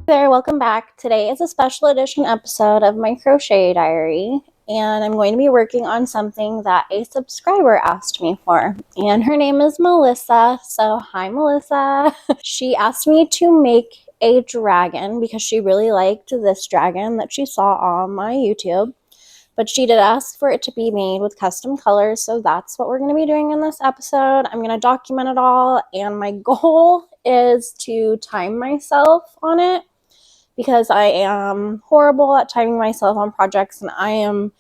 There, welcome back. Today is a special edition episode of my crochet diary, and I'm going to be working on something that a subscriber asked me for, and her name is Melissa. So hi Melissa. She asked me to make a dragon because she really liked this dragon that she saw on my YouTube, but she did ask for it to be made with custom colors, so that's what we're going to be doing in this episode. I'm going to document it all, and my goal is to time myself on it, because I am horrible at timing myself on projects, and I am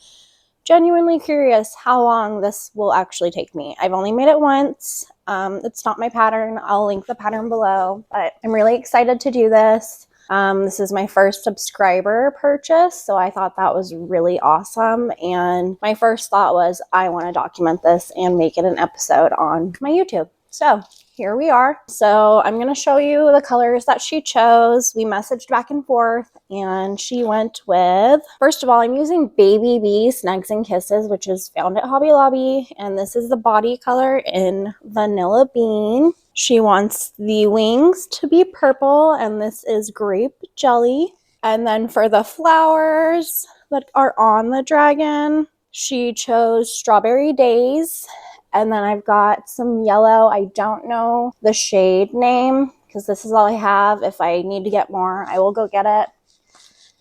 genuinely curious how long this will actually take me. I've only made it once. It's not my pattern. I'll link the pattern below, but I'm really excited to do this. This is my first subscriber purchase, so I thought that was really awesome. And my first thought was, I want to document this and make it an episode on my YouTube. So here we are. So I'm going to show you the colors that she chose. We messaged back and forth, and she went with, first of all, I'm using Baby Bee Snugs and Kisses, which is found at Hobby Lobby. And this is the body color in Vanilla Bean. She wants the wings to be purple, and this is Grape Jelly. And then for the flowers that are on the dragon, she chose Strawberry Days. And then I've got some yellow. I don't know the shade name because this is all I have. If I need to get more, I will go get it.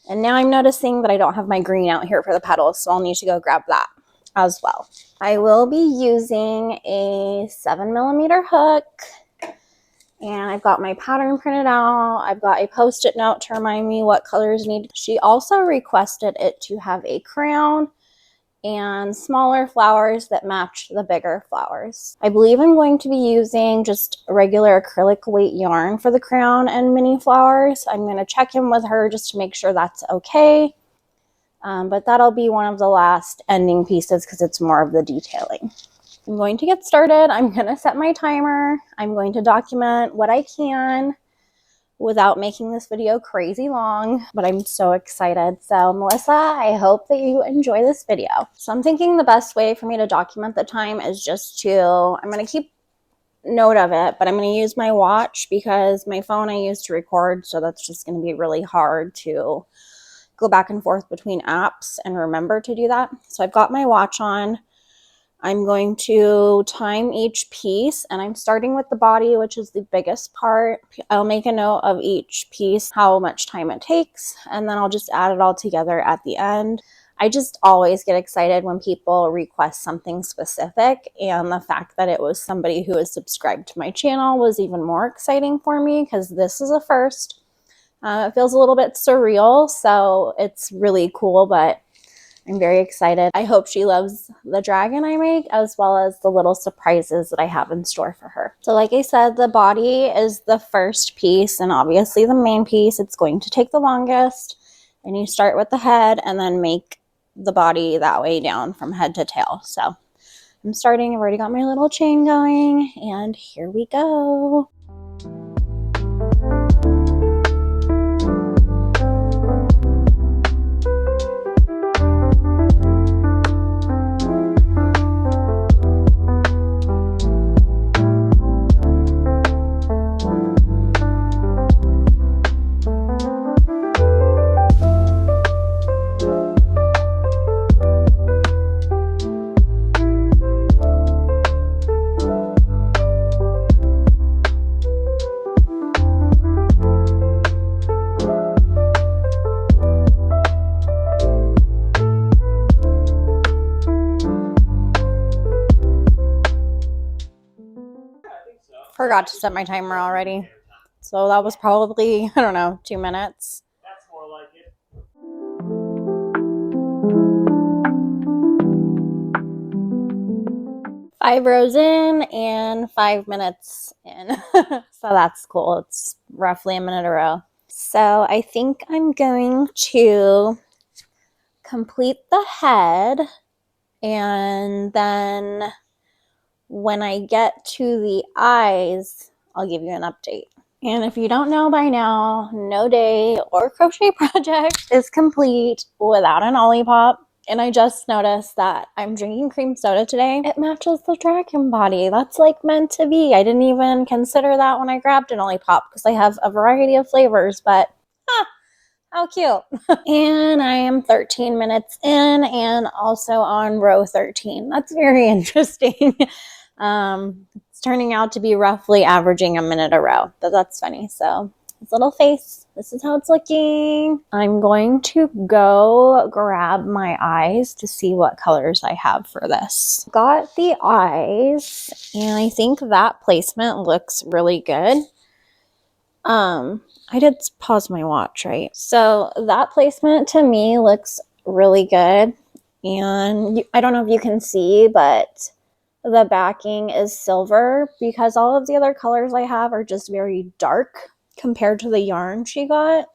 And now I'm noticing that I don't have my green out here for the petals, so I'll need to go grab that as well. I will be using a 7mm hook, and I've got my pattern printed out. I've got a post-it note to remind me what colors need. She also requested it to have a crown and smaller flowers that match the bigger flowers. I believe I'm going to be using just regular acrylic weight yarn for the crown and mini flowers. I'm going to check in with her just to make sure that's okay. But that'll be one of the last ending pieces because it's more of the detailing. I'm going to get started. I'm going to set my timer. I'm going to document what I can without making this video crazy long, but I'm so excited. So Melissa, I hope that you enjoy this video. So I'm thinking the best way for me to document the time is just to, I'm going to keep note of it, but I'm going to use my watch because my phone I use to record, so that's just going to be really hard to go back and forth between apps and remember to do that. So I've got my watch on. I'm going to time each piece, and I'm starting with the body, which is the biggest part. I'll make a note of each piece, how much time it takes, and then I'll just add it all together at the end. I just always get excited when people request something specific, and the fact that it was somebody who is subscribed to my channel was even more exciting for me because this is a first. It feels a little bit surreal, so it's really cool, but I'm very excited. I hope she loves the dragon I make, as well as the little surprises that I have in store for her. So like I said, the body is the first piece, and obviously the main piece. It's going to take the longest, and you start with the head and then make the body that way down from head to tail. So I'm starting. I've already got my little chain going, and here we go. Forgot to set my timer already. So that was probably, I don't know, 2 minutes. That's more like it. 5 rows in and 5 minutes in. So that's cool. It's roughly a minute a row. So I think I'm going to complete the head, and then when I get to the eyes, I'll give you an update. And if you don't know by now, no day or crochet project is complete without an Olipop. And I just noticed that I'm drinking cream soda today. It matches the dragon body. That's like meant to be. I didn't even consider that when I grabbed an Olipop because I have a variety of flavors, but How cute. And I am 13 minutes in and also on row 13. That's very interesting. It's turning out to be roughly averaging a minute a row, but that's funny. So his little face, this is how it's looking. I'm going to go grab my eyes to see what colors I have for this. Got the eyes, and I think that placement looks really good. I did pause my watch, right? So that placement to me looks really good. And I don't know if you can see, but the backing is silver because all of the other colors I have are just very dark compared to the yarn she got.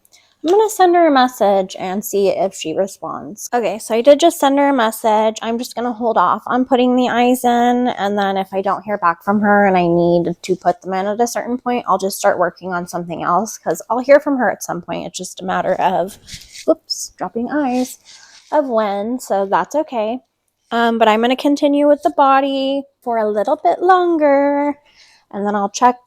I'm going to send her a message and see if she responds. Okay, so I did just send her a message. I'm just going to hold off on putting the eyes in, and then if I don't hear back from her and I need to put them in at a certain point, I'll just start working on something else because I'll hear from her at some point. It's just a matter of, whoops, dropping eyes, of when, so that's okay. But I'm going to continue with the body for a little bit longer, and then I'll check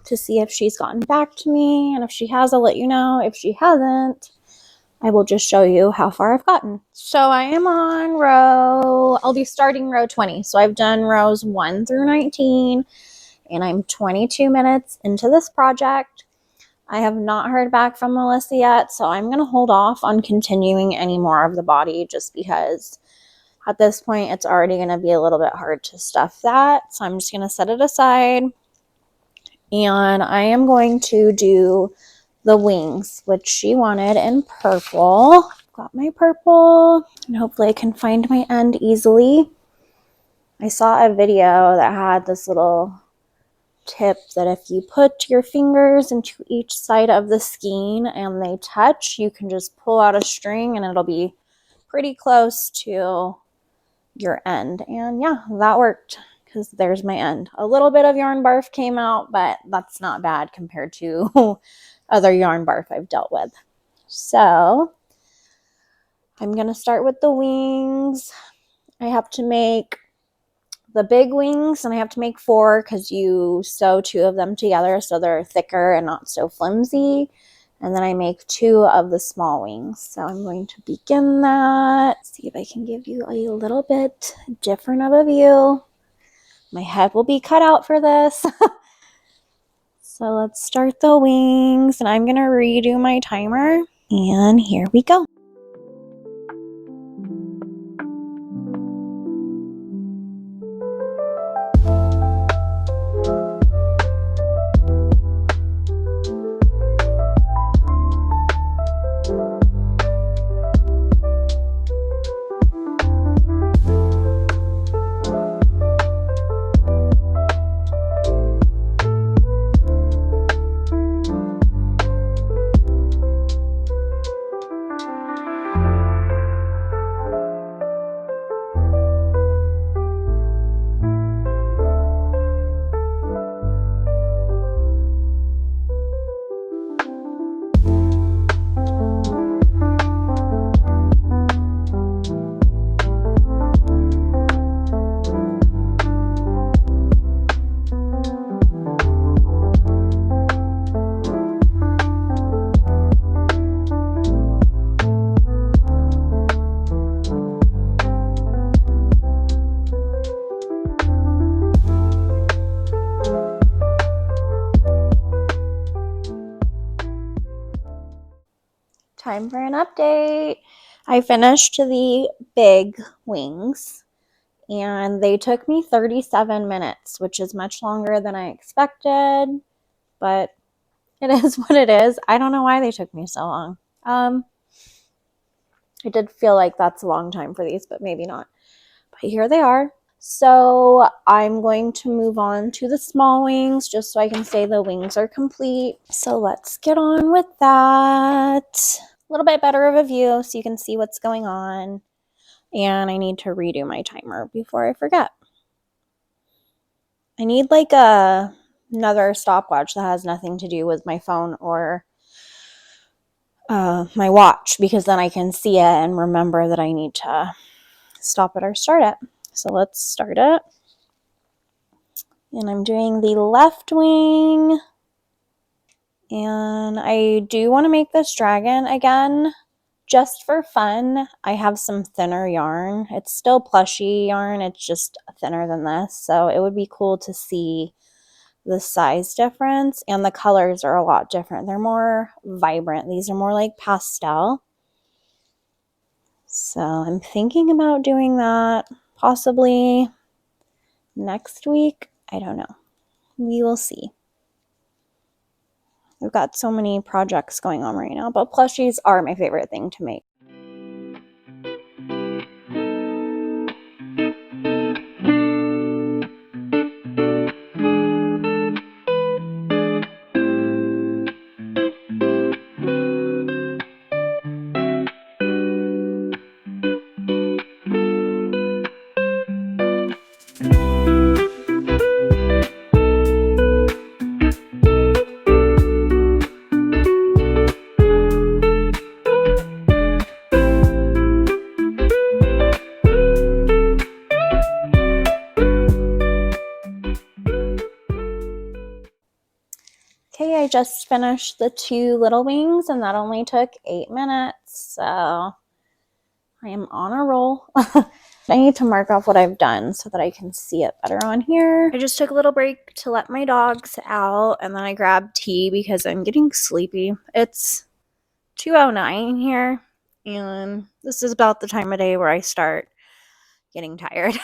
to see if she's gotten back to me, and if she has, I'll let you know. If she hasn't, I will just show you how far I've gotten. So I am on I'll be starting row 20. So I've done rows 1 through 19, and I'm 22 minutes into this project. I have not heard back from Melissa yet, so I'm going to hold off on continuing any more of the body just because at this point it's already going to be a little bit hard to stuff that. So I'm just going to set it aside. And I am going to do the wings, which she wanted in purple. Got my purple, and hopefully I can find my end easily. I saw a video that had this little tip that if you put your fingers into each side of the skein and they touch, you can just pull out a string and it'll be pretty close to your end. And yeah, that worked. Because there's my end. A little bit of yarn barf came out, but that's not bad compared to other yarn barf I've dealt with. So I'm going to start with the wings. I have to make the big wings, and I have to make 4 because you sew 2 of them together so they're thicker and not so flimsy. And then I make 2 of the small wings. So I'm going to begin that. See if I can give you a little bit different of a view. My head will be cut out for this. So let's start the wings, and I'm going to redo my timer, and here we go. Time for an update. I finished the big wings, and they took me 37 minutes, which is much longer than I expected, but it is what it is. I don't know why they took me so long. I did feel like that's a long time for these, but maybe not. But here they are. So I'm going to move on to the small wings just so I can say the wings are complete. So let's get on with that. A little bit better of a view so you can see what's going on. And I need to redo my timer before I forget. I need like another stopwatch that has nothing to do with my phone or my watch, because then I can see it and remember that I need to stop it or start it. So let's start it. And I'm doing the left wing. And I do want to make this dragon again, just for fun. I have some thinner yarn. It's still plushy yarn, it's just thinner than this. So it would be cool to see the size difference, and the colors are a lot different. They're more vibrant. These are more like pastel. So I'm thinking about doing that possibly next week. I don't know. We will see. I've got so many projects going on right now, but plushies are my favorite thing to make. Okay, I just finished the 2 little wings, and that only took 8 minutes, so I am on a roll. I need to mark off what I've done so that I can see it better on here. I just took a little break to let my dogs out, and then I grabbed tea because I'm getting sleepy. It's 2:09 here, and this is about the time of day where I start getting tired.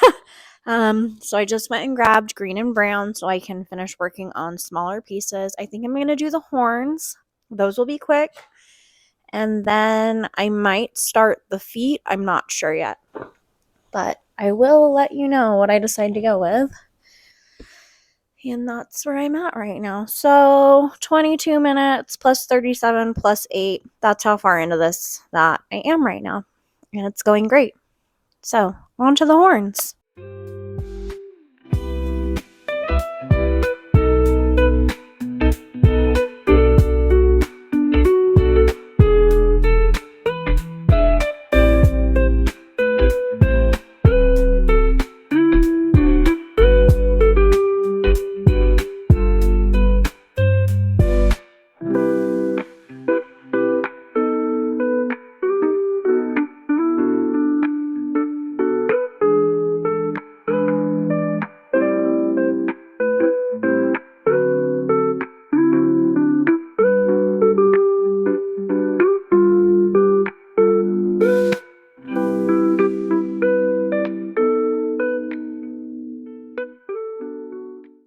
So I just went and grabbed green and brown so I can finish working on smaller pieces. I think I'm going to do the horns. Those will be quick. And then I might start the feet. I'm not sure yet. But I will let you know what I decide to go with. And that's where I'm at right now. So 22 minutes plus 37 plus 8. That's how far into this that I am right now. And it's going great. So on to the horns.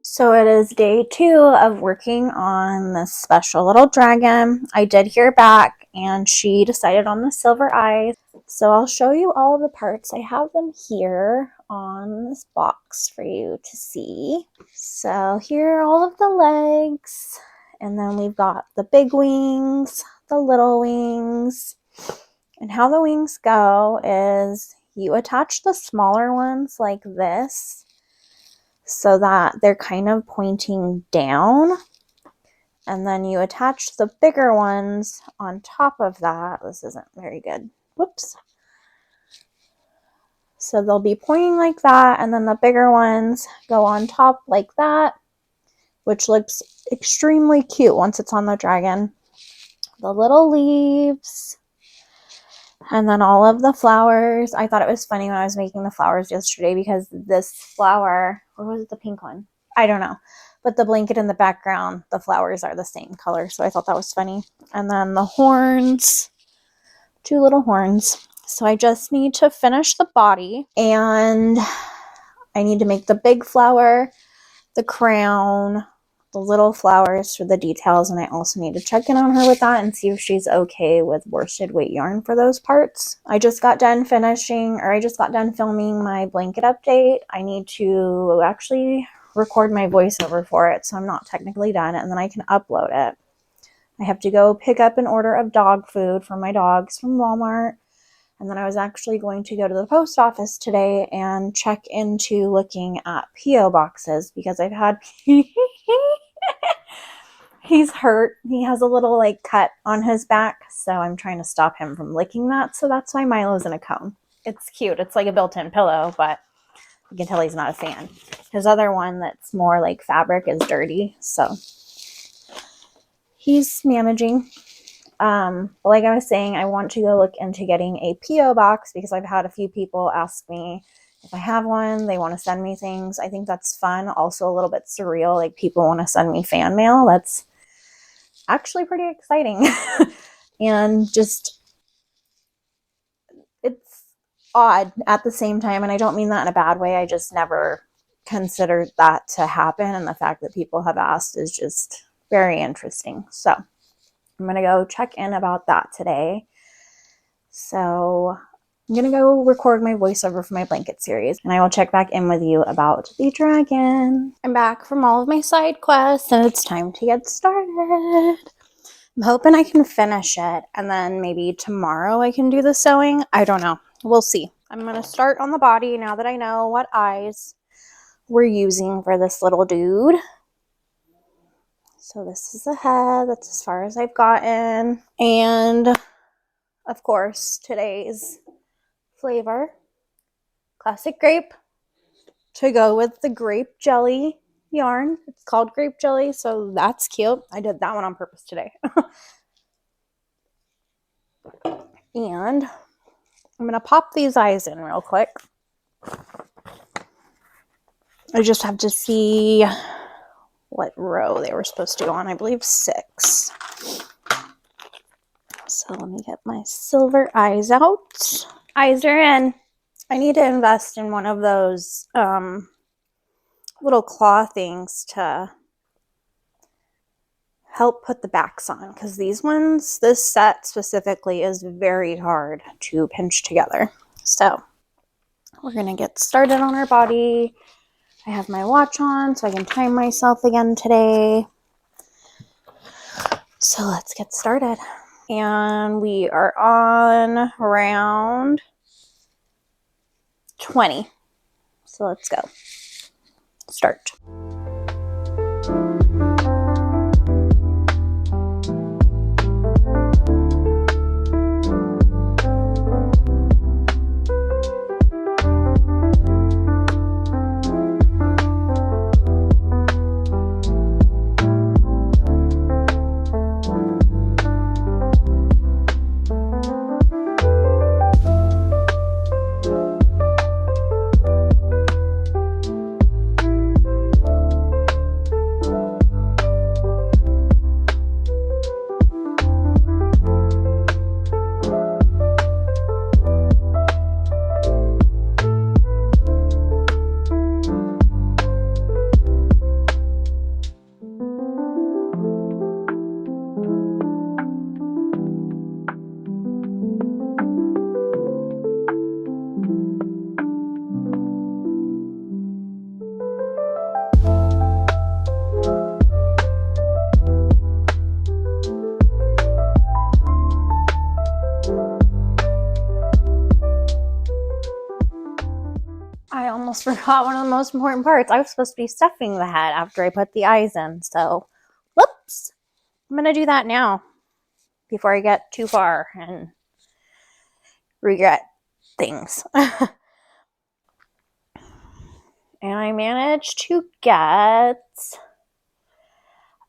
So it is day 2 of working on this special little dragon. I did hear back and she decided on the silver eyes. So I'll show you all of the parts. I have them here on this box for you to see. So here are all of the legs. And then we've got the big wings, the little wings. And how the wings go is you attach the smaller ones like this, so that they're kind of pointing down, and then you attach the bigger ones on top of that. This isn't very good. Whoops. So they'll be pointing like that, and then the bigger ones go on top like that, which looks extremely cute once it's on the dragon. The little leaves, and then all of the flowers. I thought it was funny when I was making the flowers yesterday because this flower, or was it the pink one? I don't know. But the blanket in the background, the flowers are the same color. So I thought that was funny. And then the horns, 2 little horns. So I just need to finish the body. And I need to make the big flower, the crown, the little flowers for the details, and I also need to check in on her with that and see if she's okay with worsted weight yarn for those parts. I just got done filming my blanket update. I need to actually record my voiceover for it, so I'm not technically done, and then I can upload it. I have to go pick up an order of dog food for my dogs from Walmart. And then I was actually going to go to the post office today and check into looking at P.O. boxes because I've had... He's hurt. He has a little like cut on his back, so I'm trying to stop him from licking that. So that's why Milo's in a cone. It's cute. It's like a built-in pillow, but you can tell he's not a fan. His other one that's more like fabric is dirty, so he's managing. But like I was saying, I want to go look into getting a P.O. box because I've had a few people ask me if I have one. They want to send me things. I think that's fun. Also a little bit surreal. Like people want to send me fan mail. That's actually pretty exciting. And just, it's odd at the same time. And I don't mean that in a bad way. I just never considered that to happen. And the fact that people have asked is just very interesting. So I'm going to go check in about that today. So I'm going to go record my voiceover for my blanket series, and I will check back in with you about the dragon. I'm back from all of my side quests, and it's time to get started. I'm hoping I can finish it, and then maybe tomorrow I can do the sewing. I don't know. We'll see. I'm going to start on the body now that I know what eyes we're using for this little dude. So this is the head. That's as far as I've gotten. And of course, today's flavor, classic grape, to go with the grape jelly yarn. It's called grape jelly, so that's cute. I did that one on purpose today. And I'm going to pop these eyes in real quick. I just have to see what row they were supposed to go on. I believe 6. So let me get my silver eyes out. Eyes are in. I need to invest in one of those little claw things to help put the backs on, because these ones, this set specifically, is very hard to pinch together. So we're going to get started on our body. I have my watch on so I can time myself again today. So let's get started. And we are on round 20. So let's go. Start. I almost forgot one of the most important parts. I was supposed to be stuffing the head after I put the eyes in. So, whoops. I'm going to do that now before I get too far and regret things. And I managed to get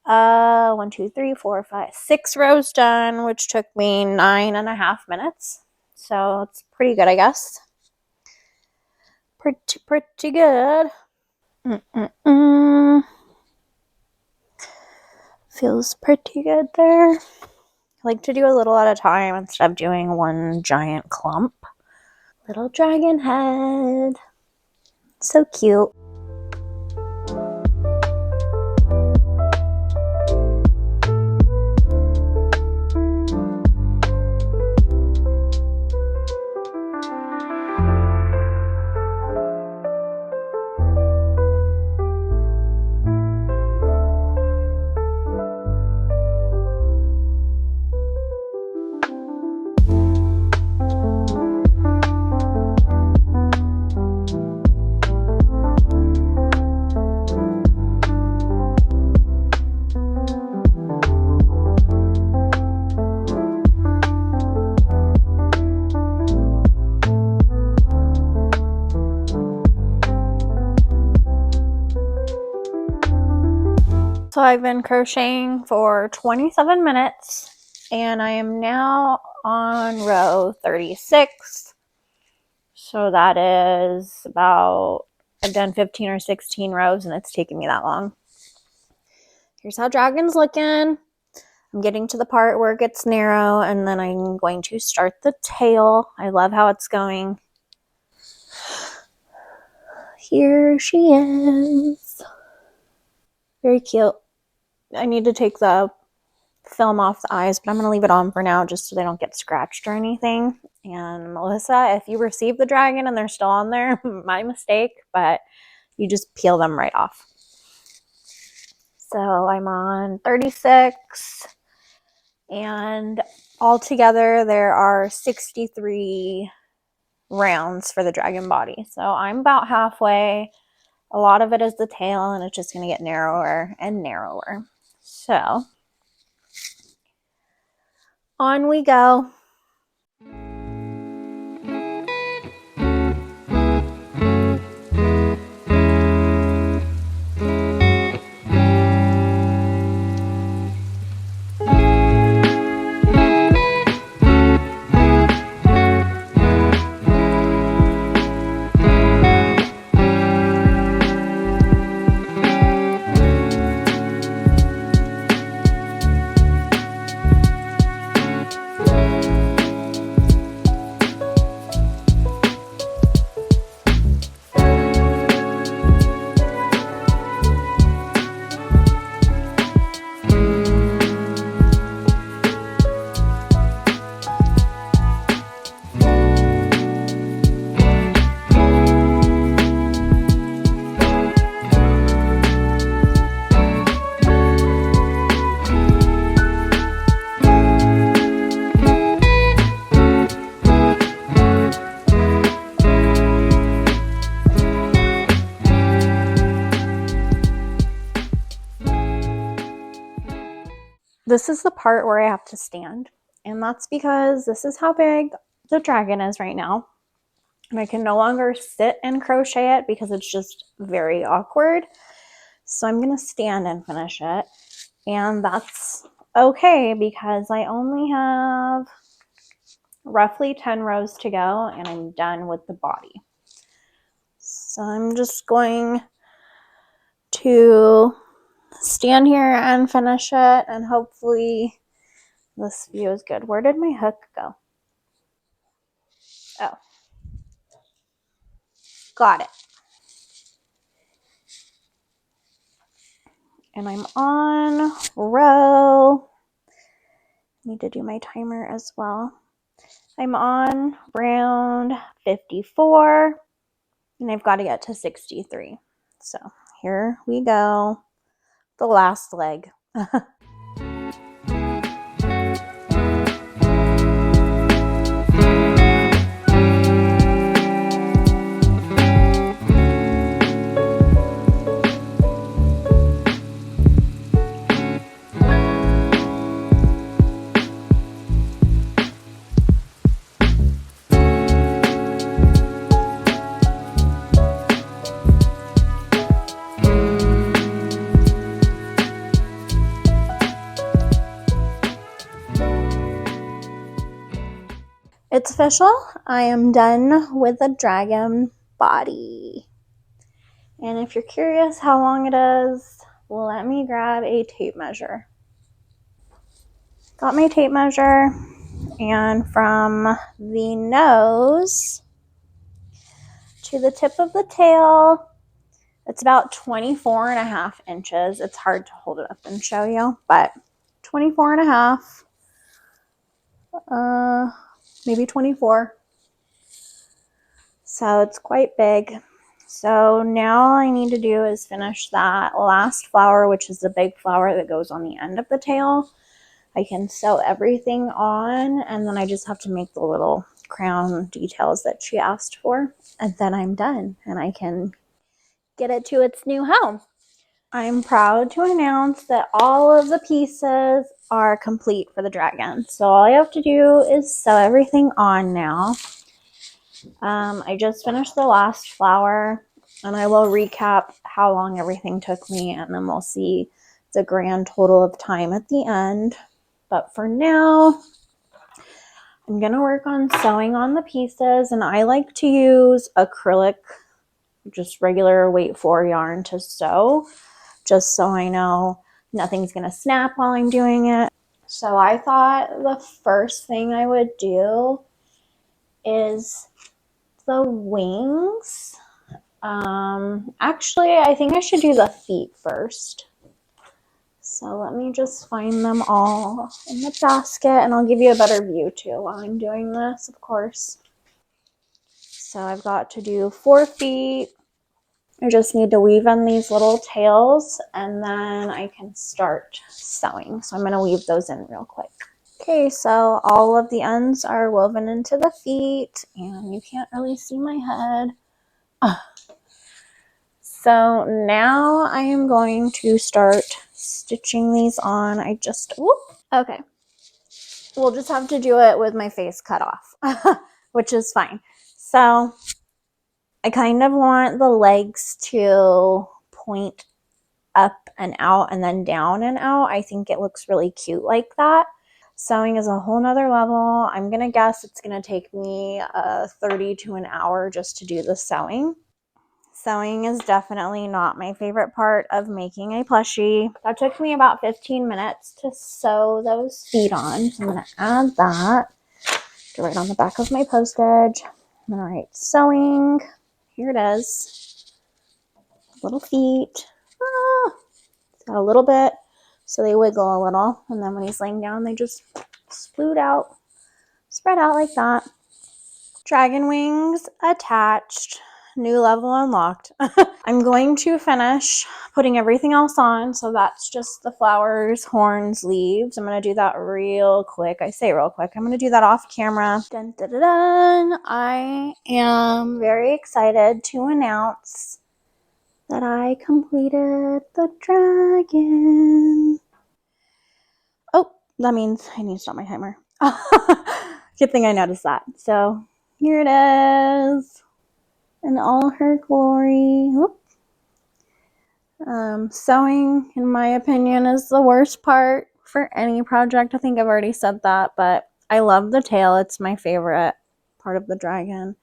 1, 2, 3, 4, 5, 6 rows done, which took me 9.5 minutes. So it's pretty good, I guess. Pretty good. Feels pretty good there. I like to do a little at a time instead of doing one giant clump. Little dragon head. So cute. So I've been crocheting for 27 minutes and I am now on row 36. So that is about, I've done 15 or 16 rows and it's taken me that long. Here's how Dragon's looking. I'm getting to the part where it gets narrow and then I'm going to start the tail. I love how it's going. Here she is. Very cute. I need to take the film off the eyes, but I'm going to leave it on for now just so they don't get scratched or anything. And Melissa, if you receive the dragon and they're still on there, my mistake, but you just peel them right off. So I'm on 36 and altogether there are 63 rounds for the dragon body. So I'm about halfway. A lot of it is the tail and it's just going to get narrower and narrower. So on we go. This is the part where I have to stand, and that's because this is how big the dragon is right now. And I can no longer sit and crochet it because it's just very awkward. So I'm going to stand and finish it. And that's okay because I only have roughly 10 rows to go and I'm done with the body. So I'm just going to stand here and finish it, and hopefully this view is good. Where did my hook go? Oh, got it. And I'm on row, need to do my timer as well. I'm on round 54 and I've got to get to 63. So here we go, the last leg. It's official. I am done with the dragon body. And if you're curious how long it is, let me grab a tape measure. Got my tape measure, and from the nose to the tip of the tail, it's about 24.5 inches. It's hard to hold it up and show you, but 24.5, maybe 24. So it's quite big. So now all I need to do is finish that last flower, which is the big flower that goes on the end of the tail. I can sew everything on, and then I just have to make the little crown details that she asked for, and then I'm done and I can get it to its new home. I'm proud to announce that all of the pieces are complete for the dragon. So all I have to do is sew everything on now. I just finished the last flower, and I will recap how long everything took me, and then we'll see the grand total of time at the end. But for now, I'm going to work on sewing on the pieces, and I like to use acrylic, just regular weight 4 yarn to sew, just so I know nothing's going to snap while I'm doing it. So I thought the first thing I would do is the wings. Actually, I think I should do the feet first. So let me just find them all in the basket, and I'll give you a better view too while I'm doing this, of course. So I've got to do 4 feet. I just need to weave in these little tails, and then I can start sewing. So I'm going to weave those in real quick. Okay, so all of the ends are woven into the feet, and you can't really see my head. So now I am going to start stitching these on. Okay. We'll just have to do it with my face cut off, which is fine. So I kind of want the legs to point up and out and then down and out. I think it looks really cute like that. Sewing is a whole nother level. I'm going to guess it's going to take me 30 to an hour just to do the sewing. Sewing is definitely not my favorite part of making a plushie. That took me about 15 minutes to sew those feet on. So I'm going to add that right on the back of my postage. I'm going to write sewing. Here it is. Little feet. It's got a little bit, so they wiggle a little. And then when he's laying down, they just spread out like that. Dragon wings attached. New level unlocked. I'm going to finish putting everything else on. So that's just the flowers, horns, leaves. I'm going to do that real quick. I say real quick. I'm going to do that off camera. Dun, dun, dun, dun. I am very excited to announce that I completed the dragon. Oh, that means I need to stop my timer. Good thing I noticed that. So here it is in all her glory. Sewing, in my opinion, is the worst part for any project. I think I've already said that, but I love the tail. It's my favorite part of the dragon.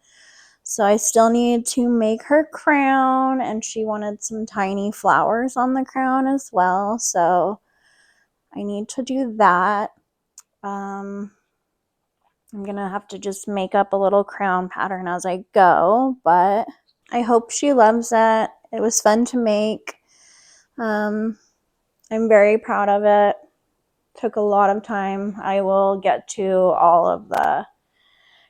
So I still need to make her crown, and she wanted some tiny flowers on the crown as well. So I need to do that. I'm going to have to just make up a little crown pattern as I go, but I hope she loves it. It was fun to make. I'm very proud of it. Took a lot of time. I will get to all of the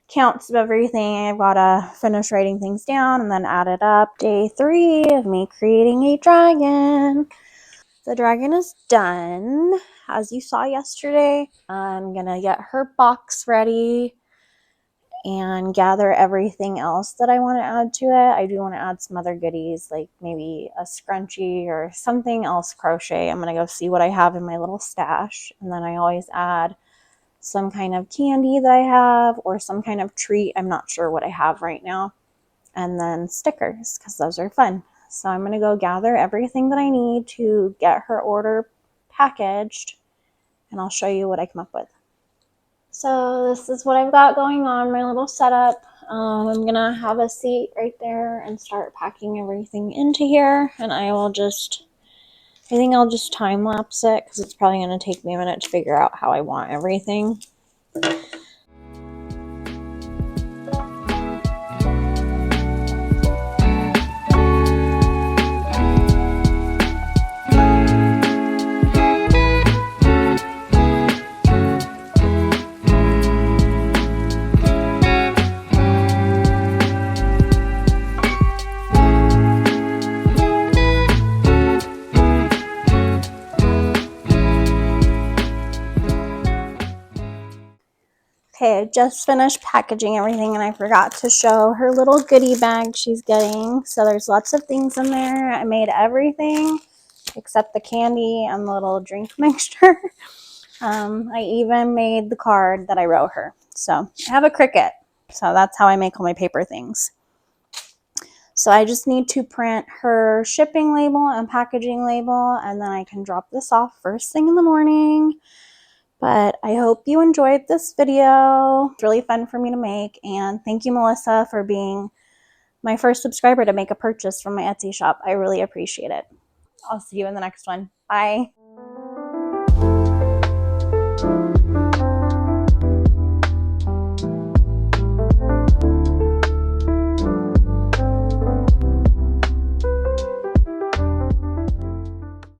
counts of everything. I've got to finish writing things down and then add it up. Day 3 of me creating a dragon. The dragon is done. As you saw yesterday, I'm going to get her box ready and gather everything else that I want to add to it. I do want to add some other goodies, like maybe a scrunchie or something else crochet. I'm going to go see what I have in my little stash. And then I always add some kind of candy that I have or some kind of treat. I'm not sure what I have right now. And then stickers, because those are fun. So I'm going to go gather everything that I need to get her order packaged, and I'll show you what I come up with. So this is what I've got going on, my little setup. I'm going to have a seat right there and start packing everything into here. And I think I'll just time lapse it because it's probably going to take me a minute to figure out how I want everything. Okay, I just finished packaging everything, and I forgot to show her little goodie bag she's getting. So there's lots of things in there. I made everything except the candy and the little drink mixture. I even made the card that I wrote her. So I have a Cricut. So that's how I make all my paper things. So I just need to print her shipping label and packaging label, and then I can drop this off first thing in the morning. But I hope you enjoyed this video. It's really fun for me to make, and thank you, Melissa, for being my first subscriber to make a purchase from my Etsy shop. I really appreciate it. I'll see you in the next one. Bye.